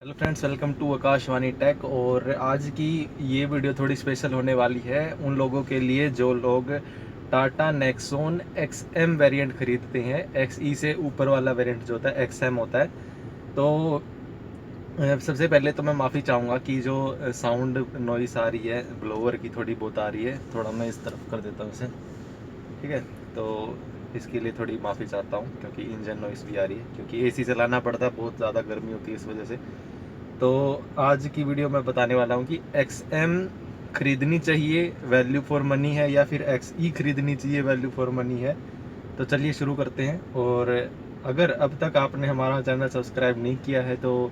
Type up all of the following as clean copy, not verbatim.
Hello friends, welcome to Akashvani Tech. और आज की ये वीडियो थोड़ी स्पेशल होने वाली है उन लोगों के लिए जो लोग टाटा नेक्सॉन XM वेरिएंट खरीदते हैं। XE से ऊपर वाला वेरिएंट जो होता है XM होता है। तो सबसे पहले तो मैं माफ़ी चाहूँगा कि जो साउंड नॉइस आ रही है ब्लोअर की थोड़ी बहुत आ रही है। थोड़ा मैं इस तरफ कर देता हूँ इसे, ठीक है। तो इसके लिए थोड़ी माफ़ी चाहता हूँ क्योंकि इंजन नॉइस भी आ रही है, क्योंकि AC चलाना पड़ता है, बहुत ज़्यादा गर्मी होती है इस वजह से। तो आज की वीडियो में बताने वाला हूँ कि XM खरीदनी चाहिए, वैल्यू फॉर मनी है, या फिर XE खरीदनी चाहिए, वैल्यू फॉर मनी है। तो चलिए शुरू करते हैं। और अगर अब तक आपने हमारा चैनल सब्सक्राइब नहीं किया है तो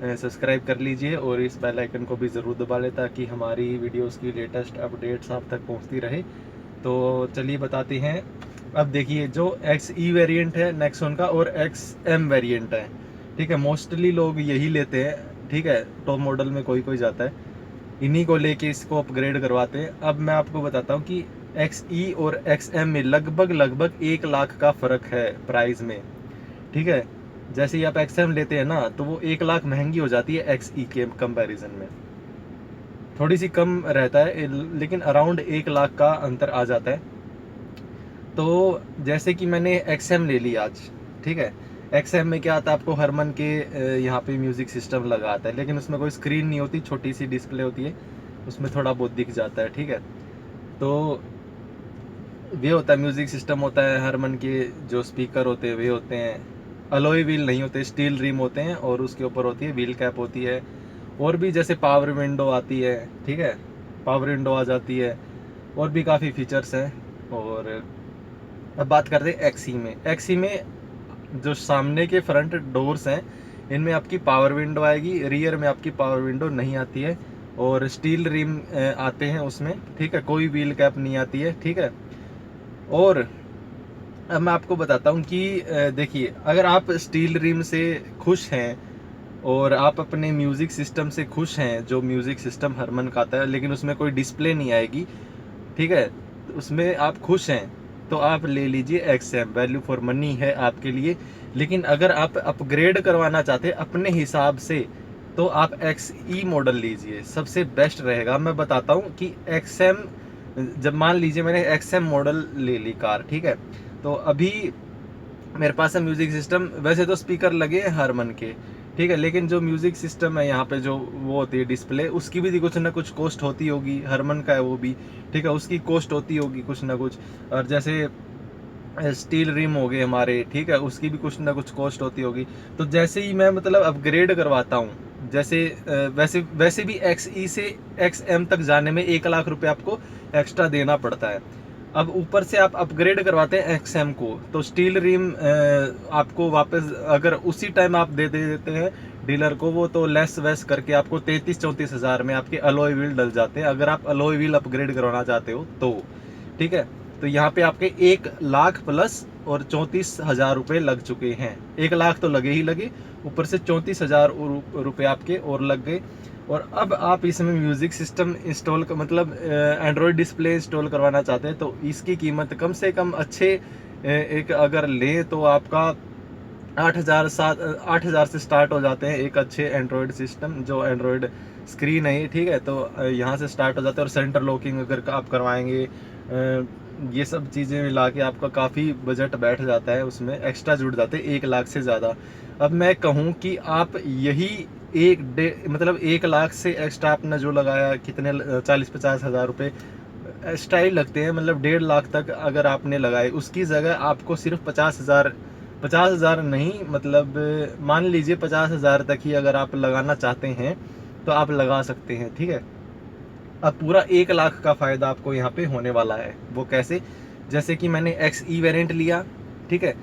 सब्सक्राइब कर लीजिए और इस बेल आइकन को भी ज़रूर दबा लें ताकि हमारी वीडियोस की लेटेस्ट अपडेट्स आप तक पहुंचती रहे। तो चलिए बताते हैं। अब देखिए, जो XE वेरिएंट है नेक्सॉन का और XM वेरिएंट है, ठीक है। मोस्टली लोग यही लेते हैं, ठीक है। टॉप मॉडल में कोई कोई जाता है, इन्हीं को लेके इसको अपग्रेड करवाते हैं। अब मैं आपको बताता हूँ कि XE और XM में लगभग 1 लाख का फ़र्क है प्राइस में, ठीक है। जैसे ही आप XM लेते हैं ना तो वो 1 लाख महंगी हो जाती है XE के कंपैरिजन में। थोड़ी सी कम रहता है लेकिन अराउंड 1 लाख का अंतर आ जाता है। तो जैसे कि मैंने XM ले ली आज, ठीक है। XM में क्या आता है, आपको हरमन के यहाँ पे म्यूज़िक सिस्टम लगा आता है, लेकिन उसमें कोई स्क्रीन नहीं होती, छोटी सी डिस्प्ले होती है, उसमें थोड़ा बहुत दिख जाता है, ठीक है। तो वे होता है, म्यूज़िक सिस्टम होता है, हरमन के जो स्पीकर होते हैं वे होते हैं, अलॉय व्हील नहीं होते, स्टील रिम होते हैं, और उसके ऊपर होती है व्हील कैप होती है। और भी जैसे पावर विंडो आती है, ठीक है, पावर विंडो आ जाती है, और भी काफ़ी फीचर्स हैं। और अब बात करते हैं XE में। XE में जो सामने के फ्रंट डोर्स हैं इनमें आपकी पावर विंडो आएगी, रियर में आपकी पावर विंडो नहीं आती है, और स्टील रिम आते हैं उसमें, ठीक है। कोई व्हील कैप नहीं आती है, ठीक है। और अब मैं आपको बताता हूँ कि देखिए, अगर आप स्टील रिम से खुश हैं और आप अपने म्यूज़िक सिस्टम से खुश हैं, जो म्यूज़िक सिस्टम हरमन का आता है लेकिन उसमें कोई डिस्प्ले नहीं आएगी, ठीक है, तो उसमें आप खुश हैं, तो आप ले लीजिए XM, वैल्यू फॉर मनी है आपके लिए। लेकिन अगर आप अपग्रेड करवाना चाहते हैं अपने हिसाब से तो आप XE मॉडल लीजिए, सबसे बेस्ट रहेगा। मैं बताता हूँ कि XM, जब मान लीजिए मैंने XM मॉडल ले ली कार, ठीक है, तो अभी मेरे पास है म्यूजिक सिस्टम। वैसे तो स्पीकर लगे हैं हरमन के, ठीक है, लेकिन जो म्यूजिक सिस्टम है यहाँ पे जो वो होती है डिस्प्ले, उसकी भी कुछ ना कुछ कॉस्ट होती होगी। हरमन का है वो भी, ठीक है, उसकी कॉस्ट होती होगी कुछ ना कुछ। और जैसे स्टील रिम हो गए हमारे, ठीक है, उसकी भी कुछ ना कुछ कॉस्ट होती होगी। तो जैसे ही मैं मतलब अपग्रेड करवाता हूँ, जैसे वैसे वैसे भी XE से XM तक जाने में 1 लाख रुपए आपको एक्स्ट्रा देना पड़ता है। अब ऊपर से आप अपग्रेड करवाते हैं XM को, तो स्टील रिम आपको वापस अगर उसी टाइम आप दे देते हैं डीलर को, वो तो लेस वेस करके आपको 33-34 हज़ार में आपके अलॉय व्हील डल जाते हैं, अगर आप अलॉय व्हील अपग्रेड करवाना चाहते हो तो, ठीक है। तो यहाँ पे आपके 1 लाख प्लस और 34 हज़ार रुपये लग चुके हैं। 1 लाख तो लगे ही लगे, ऊपर से 34 हज़ार रुपये आपके और लग गए। और अब आप इसमें म्यूज़िक सिस्टम इंस्टॉल कर मतलब एंड्रॉयड डिस्प्ले इंस्टॉल करवाना चाहते हैं तो इसकी कीमत कम से कम अच्छे एक अगर लें तो आपका 8 हज़ार से स्टार्ट हो जाते हैं। एक अच्छे एंड्रॉयड सिस्टम जो एंड्रॉयड स्क्रीन है, ठीक है, तो यहाँ से स्टार्ट हो जाते हैं। और सेंटर लॉकिंग अगर आप करवाएंगे, ये सब चीज़ें मिला के आपका काफ़ी बजट बैठ जाता है, उसमें एक्स्ट्रा जुड़ जाते हैं 1 लाख से ज़्यादा। अब मैं कहूँ कि आप यही मतलब 1 लाख से एक्स्ट्रा आपने जो लगाया, कितने 40-50 हज़ार रुपये एक्स्ट्रा ही लगते हैं, मतलब 1.5 लाख तक अगर आपने लगाए, उसकी जगह आपको सिर्फ 50 हज़ार नहीं, मतलब मान लीजिए 50 हज़ार तक ही अगर आप लगाना चाहते हैं तो आप लगा सकते हैं, ठीक है। अब पूरा 1 लाख का फ़ायदा आपको यहाँ पे होने वाला है। वो कैसे? जैसे कि मैंने XE वेरिएंट लिया, ठीक है।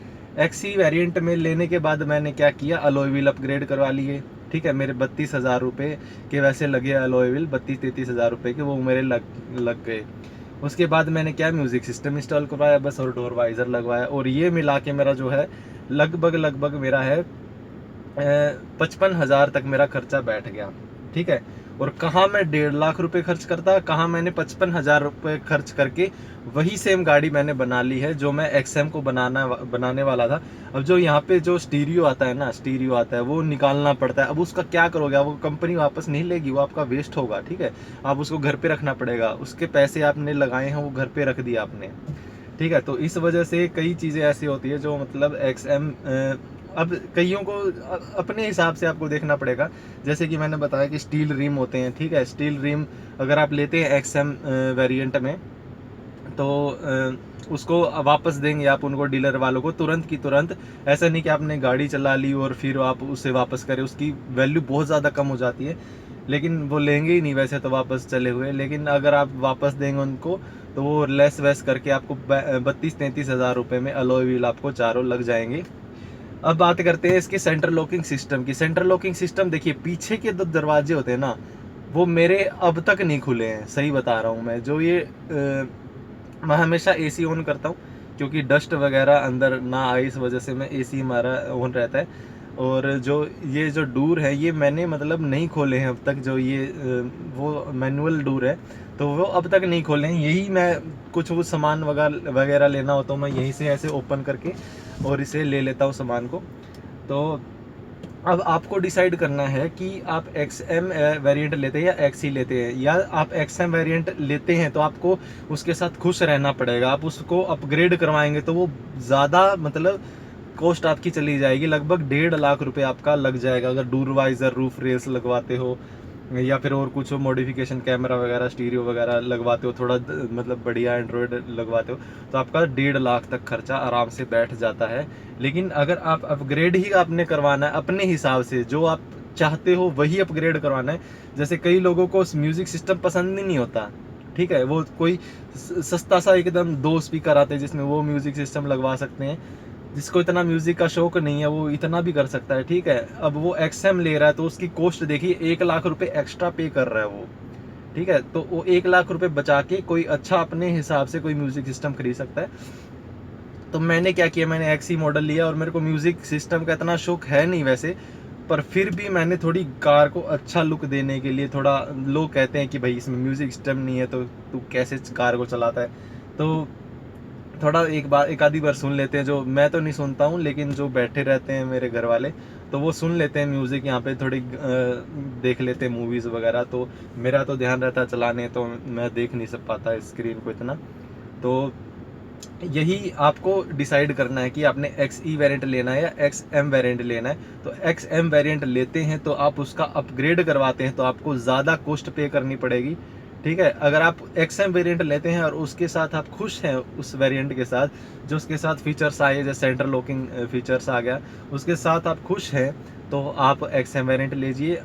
XE वेरिएंट में लेने के बाद मैंने क्या किया, अलॉय व्हील अपग्रेड करवा लिए, ठीक है। मेरे 32 हज़ार रुपये के वैसे लगे अलॉय व्हील, 32-33 हज़ार रुपये के वो मेरे लग गए। उसके बाद मैंने क्या, म्यूज़िक सिस्टम इंस्टॉल करवाया बस, और डोर वाइज़र लगवाया, और ये मिला के मेरा जो है लगभग मेरा है 55 हज़ार तक मेरा खर्चा बैठ गया, ठीक है। और कहाँ मैं 1.5 लाख रुपए खर्च करता, कहाँ मैंने 55,000 रुपये खर्च करके वही सेम गाड़ी मैंने बना ली है जो मैं XM को बनाने वाला था। अब जो यहाँ पे जो स्टीरियो आता है ना, स्टीरियो आता है वो निकालना पड़ता है। अब उसका क्या करोगे, वो कंपनी वापस नहीं लेगी, वो आपका वेस्ट होगा, ठीक है। आप उसको घर पे रखना पड़ेगा, उसके पैसे आपने लगाए हैं वो घर पे रख दिया आपने, ठीक है। तो इस वजह से कई चीज़ें ऐसी होती है जो मतलब XM अब कईयों को अपने हिसाब से आपको देखना पड़ेगा। जैसे कि मैंने बताया कि स्टील रिम होते हैं, ठीक है। स्टील रिम अगर आप लेते हैं XM वेरिएंट में तो उसको वापस देंगे आप उनको, डीलर वालों को, तुरंत की तुरंत। ऐसा नहीं कि आपने गाड़ी चला ली और फिर आप उसे वापस करें, उसकी वैल्यू बहुत ज़्यादा कम हो जाती है, लेकिन वो लेंगे ही नहीं वैसे तो वापस चले हुए। लेकिन अगर आप वापस देंगे उनको तो वो लेस वेस करके आपको 32-33 हज़ार रुपये में अलॉय व्हील आपको चारों लग जाएंगे। अब बात करते हैं इसके सेंटर लॉकिंग सिस्टम की। सेंटर लॉकिंग सिस्टम देखिए, पीछे के दो दरवाजे होते हैं ना, वो मेरे अब तक नहीं खुले हैं, सही बता रहा हूँ मैं। जो ये मैं हमेशा AC ऑन करता हूँ क्योंकि डस्ट वगैरह अंदर ना आए, इस वजह से मैं AC हमारा ऑन रहता है। और जो डोर है ये मैंने मतलब नहीं खोले हैं अब तक, जो ये वो मैनुअल डोर है तो वो अब तक नहीं खोले हैं। यही मैं कुछ वो सामान वगैरह लेना होता हूँ, मैं यहीं से ऐसे ओपन करके और इसे ले लेता हूँ सामान को। तो अब आपको डिसाइड करना है कि आप XM वेरिएंट लेते हैं या XE लेते हैं। या आप XM वेरिएंट लेते हैं तो आपको उसके साथ खुश रहना पड़ेगा। आप उसको अपग्रेड करवाएंगे तो वो ज़्यादा मतलब कॉस्ट आपकी चली जाएगी, लगभग 1.5 लाख रुपए आपका लग जाएगा। अगर डोर वाइजर, रूफ रेल्स लगवाते हो या फिर और कुछ मॉडिफिकेशन, कैमरा वगैरह, स्टीरियो वगैरह लगवाते हो, थोड़ा मतलब बढ़िया एंड्रॉयड लगवाते हो, तो आपका 1.5 लाख तक खर्चा आराम से बैठ जाता है। लेकिन अगर आप अपग्रेड ही आपने करवाना है अपने हिसाब से, जो आप चाहते हो वही अपग्रेड करवाना है। जैसे कई लोगों को म्यूजिक सिस्टम पसंद ही नहीं होता, ठीक है, वो कोई सस्ता सा एकदम 2 स्पीकर आते हैं जिसमें वो म्यूजिक सिस्टम लगवा सकते हैं। जिसको इतना म्यूजिक का शौक नहीं है वो इतना भी कर सकता है, ठीक है। अब वो XM ले रहा है तो उसकी कॉस्ट देखिए, 1 लाख रुपए एक्स्ट्रा पे कर रहा है वो, ठीक है। तो वो 1 लाख रुपए बचा के कोई अच्छा अपने हिसाब से कोई म्यूजिक सिस्टम खरीद सकता है। तो मैंने क्या किया, मैंने XE मॉडल लिया और मेरे को म्यूजिक सिस्टम का इतना शौक है नहीं वैसे, पर फिर भी मैंने थोड़ी कार को अच्छा लुक देने के लिए, थोड़ा लोग कहते हैं कि भाई इसमें म्यूजिक सिस्टम नहीं है तो तू कैसे कार को चलाता है, तो थोड़ा एक आधी बार सुन लेते हैं। जो मैं तो नहीं सुनता हूँ लेकिन जो बैठे रहते हैं मेरे घर वाले तो वो सुन लेते हैं म्यूज़िक, यहाँ पे थोड़ी देख लेते हैं मूवीज़ वगैरह। तो मेरा तो ध्यान रहता है चलाने, तो मैं देख नहीं सब पाता स्क्रीन को इतना। तो यही आपको डिसाइड करना है कि आपने XE वेरिएंट लेना है या XM वेरिएंट लेना है। तो XM वेरिएंट लेते हैं तो आप उसका अपग्रेड करवाते हैं तो आपको ज़्यादा कॉस्ट पे करनी पड़ेगी, ठीक है। अगर आप XM वेरिएंट लेते हैं और उसके साथ आप खुश हैं, उस वेरिएंट के साथ जो उसके साथ फीचर्स आए, जैसे सेंटर लॉकिंग फीचर्स आ गया, उसके साथ आप खुश हैं तो आप XM वेरिएंट लीजिए।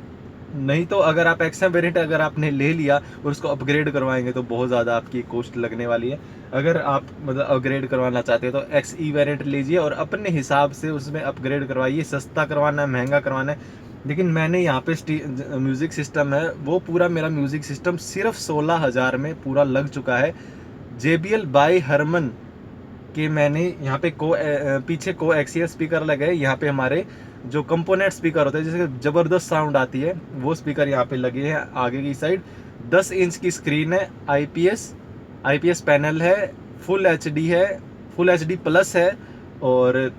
नहीं तो अगर आप XM वेरिएंट अगर आपने ले लिया और उसको अपग्रेड करवाएंगे तो बहुत ज़्यादा आपकी कॉस्ट लगने वाली है। अगर आप मतलब अपग्रेड करवाना चाहते हैं तो XE वेरिएंट लीजिए और अपने हिसाब से उसमें अपग्रेड करवाइए। सस्ता करवाना है, महंगा करवाना है, लेकिन मैंने यहाँ पे म्यूज़िक सिस्टम है वो पूरा, मेरा म्यूज़िक सिस्टम सिर्फ 16,000 में पूरा लग चुका है। JBL बाय हरमन के मैंने यहाँ पे पीछे कोएक्सियल स्पीकर लगे, यहाँ पे हमारे जो कंपोनेंट स्पीकर होते हैं जैसे ज़बरदस्त साउंड आती है वो स्पीकर यहाँ पे लगे हैं आगे की साइड। 10 इंच की स्क्रीन है, IPS पैनल है, फुल HD है, फुल HD प्लस है, और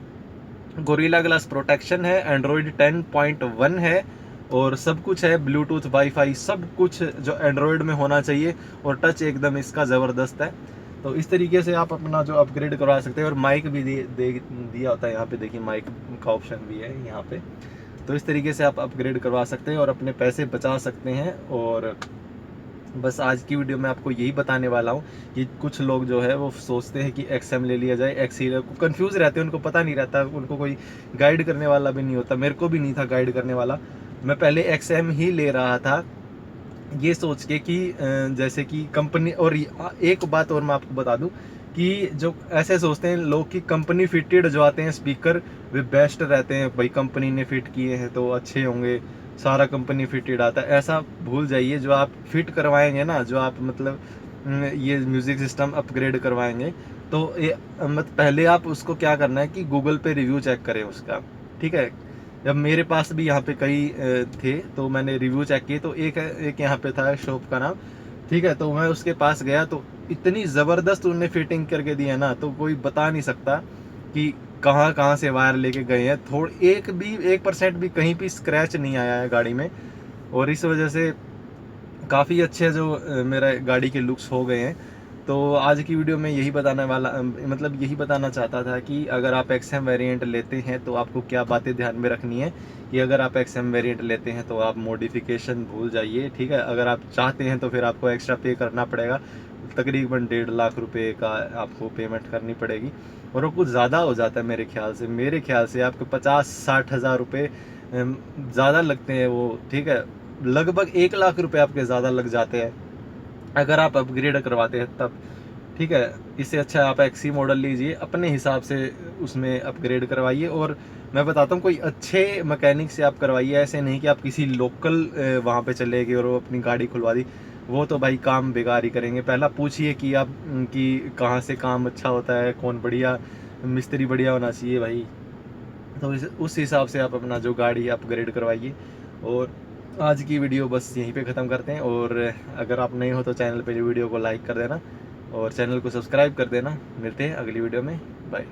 गोरिल्ला ग्लास प्रोटेक्शन है, एंड्रॉयड 10.1 है, और सब कुछ है, ब्लूटूथ, वाईफाई, सब कुछ जो एंड्रॉयड में होना चाहिए, और टच एकदम इसका ज़बरदस्त है। तो इस तरीके से आप अपना जो अपग्रेड करवा सकते हैं। और माइक भी दिया होता है यहाँ पे, देखिए माइक का ऑप्शन भी है यहाँ पे। तो इस तरीके से आप अपग्रेड करवा सकते हैं और अपने पैसे बचा सकते हैं। और बस आज की वीडियो में आपको यही बताने वाला हूँ कि कुछ लोग जो है वो सोचते हैं कि XM ले लिया जाए, XE कंफ्यूज रहते हैं, उनको पता नहीं रहता, उनको कोई गाइड करने वाला भी नहीं होता। मेरे को भी नहीं था गाइड करने वाला, मैं पहले XM ही ले रहा था ये सोच के कि जैसे कि कंपनी। और एक बात और मैं आपको बता दूं कि जो ऐसे सोचते हैं लोग कि कंपनी फिटेड जो आते हैं स्पीकर वे बेस्ट रहते हैं, भाई कंपनी ने फिट किए हैं तो अच्छे होंगे, सारा कंपनी फिटेड आता है। ऐसा भूल जाइए, जो आप फिट करवाएंगे ना, जो आप मतलब ये म्यूज़िक सिस्टम अपग्रेड करवाएंगे तो ये पहले आप उसको क्या करना है कि गूगल पे रिव्यू चेक करें उसका, ठीक है। जब मेरे पास भी यहाँ पे कई थे, तो मैंने रिव्यू चेक किए, तो एक एक यहाँ पे था शॉप का नाम, ठीक है। तो मैं उसके पास गया तो इतनी ज़बरदस्त उन्होंने फिटिंग करके दी है ना, तो कोई बता नहीं सकता कि कहाँ कहाँ से वायर लेके गए हैं। 1% भी कहीं भी स्क्रैच नहीं आया है गाड़ी में। और इस वजह से काफ़ी अच्छे जो मेरा गाड़ी के लुक्स हो गए हैं। तो आज की वीडियो में यही बताने वाला मतलब यही बताना चाहता था कि अगर आप एक्सएम वेरिएंट लेते हैं तो आपको क्या बातें ध्यान में रखनी है, कि अगर आप एक्सएम वेरिएंट लेते हैं तो आप मॉडिफिकेशन भूल जाइए, ठीक है। अगर आप चाहते हैं तो फिर आपको एक्स्ट्रा पे करना पड़ेगा, तकरीबन 1.5 लाख रुपए का आपको पेमेंट करनी पड़ेगी। और वो कुछ ज़्यादा हो जाता है मेरे ख्याल से आपको 50-60 हज़ार रुपये ज़्यादा लगते हैं वो, ठीक है। लगभग 1 लाख रुपए आपके ज़्यादा लग जाते हैं अगर आप अपग्रेड करवाते हैं तब, ठीक है। इससे अच्छा आप एक्सी मॉडल लीजिए, अपने हिसाब से उसमें अपग्रेड करवाइए। और मैं बताता हूँ कोई अच्छे मैकेनिक से आप करवाइए, ऐसे नहीं कि आप किसी लोकल वहाँ पे चले गए और वो अपनी गाड़ी खुलवा दी। वो तो भाई काम बेकार ही करेंगे। पहला पूछिए कि आप कि कहाँ से काम अच्छा होता है, कौन बढ़िया मिस्त्री बढ़िया होना चाहिए भाई। तो उस हिसाब से आप अपना जो गाड़ी है अपग्रेड करवाइए। और आज की वीडियो बस यहीं पे ख़त्म करते हैं। और अगर आप नए हो तो चैनल पे वीडियो को लाइक कर देना और चैनल को सब्सक्राइब कर देना। मिलते हैं अगली वीडियो में, बाय।